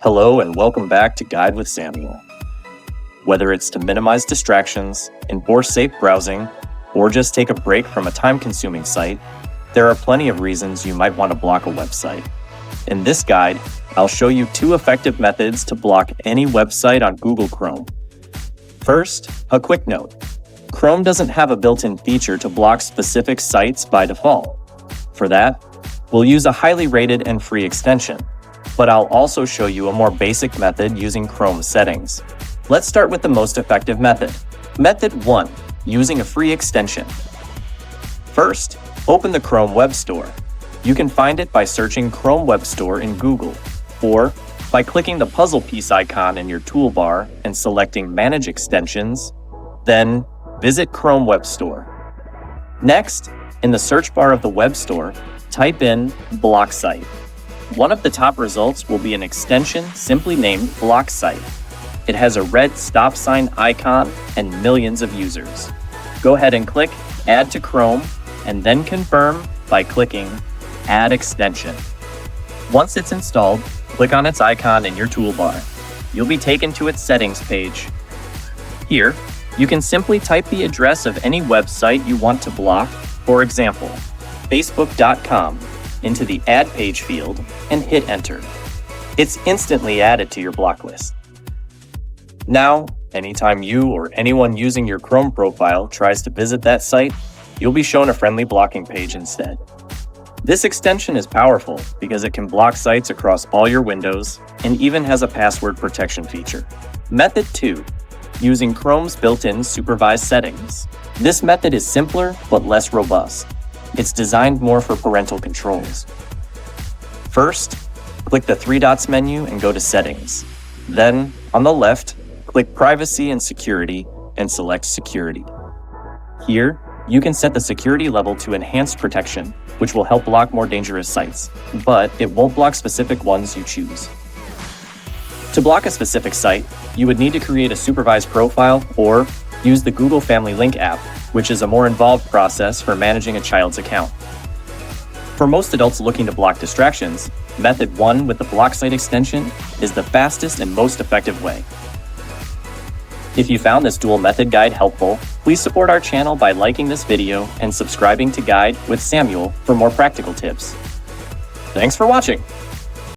Hello and welcome back to Guide with Samuel. Whether it's to minimize distractions, enforce safe browsing, or just take a break from a time-consuming site, there are plenty of reasons you might want to block a website. In this guide, I'll show you 2 effective methods to block any website on Google Chrome. First, a quick note. Chrome doesn't have a built-in feature to block specific sites by default. For that, we'll use a highly rated and free extension. But I'll also show you a more basic method using Chrome settings. Let's start with the most effective method. Method 1, using a free extension. First, open the Chrome Web Store. You can find it by searching Chrome Web Store in Google, or by clicking the puzzle piece icon in your toolbar and selecting Manage Extensions, then visit Chrome Web Store. Next, in the search bar of the Web Store, type in Block Site. One of the top results will be an extension simply named Block Site. It has a red stop sign icon and millions of users. Go ahead and click Add to Chrome and then confirm by clicking Add Extension. Once it's installed, click on its icon in your toolbar. You'll be taken to its settings page. Here, you can simply type the address of any website you want to block, for example, facebook.com, into the Add Page field and hit Enter. It's instantly added to your block list. Now, anytime you or anyone using your Chrome profile tries to visit that site, you'll be shown a friendly blocking page instead. This extension is powerful because it can block sites across all your windows and even has a password protection feature. Method 2, using Chrome's built-in supervised settings. This method is simpler but less robust. It's designed more for parental controls. First, click the 3 dots menu and go to Settings. Then, on the left, click Privacy and Security and select Security. Here, you can set the security level to Enhanced Protection, which will help block more dangerous sites, but it won't block specific ones you choose. To block a specific site, you would need to create a supervised profile or use the Google Family Link app, which is a more involved process for managing a child's account. For most adults looking to block distractions, Method 1 with the Block Site extension is the fastest and most effective way. If you found this dual method guide helpful, please support our channel by liking this video and subscribing to Guide with Samuel for more practical tips. Thanks for watching!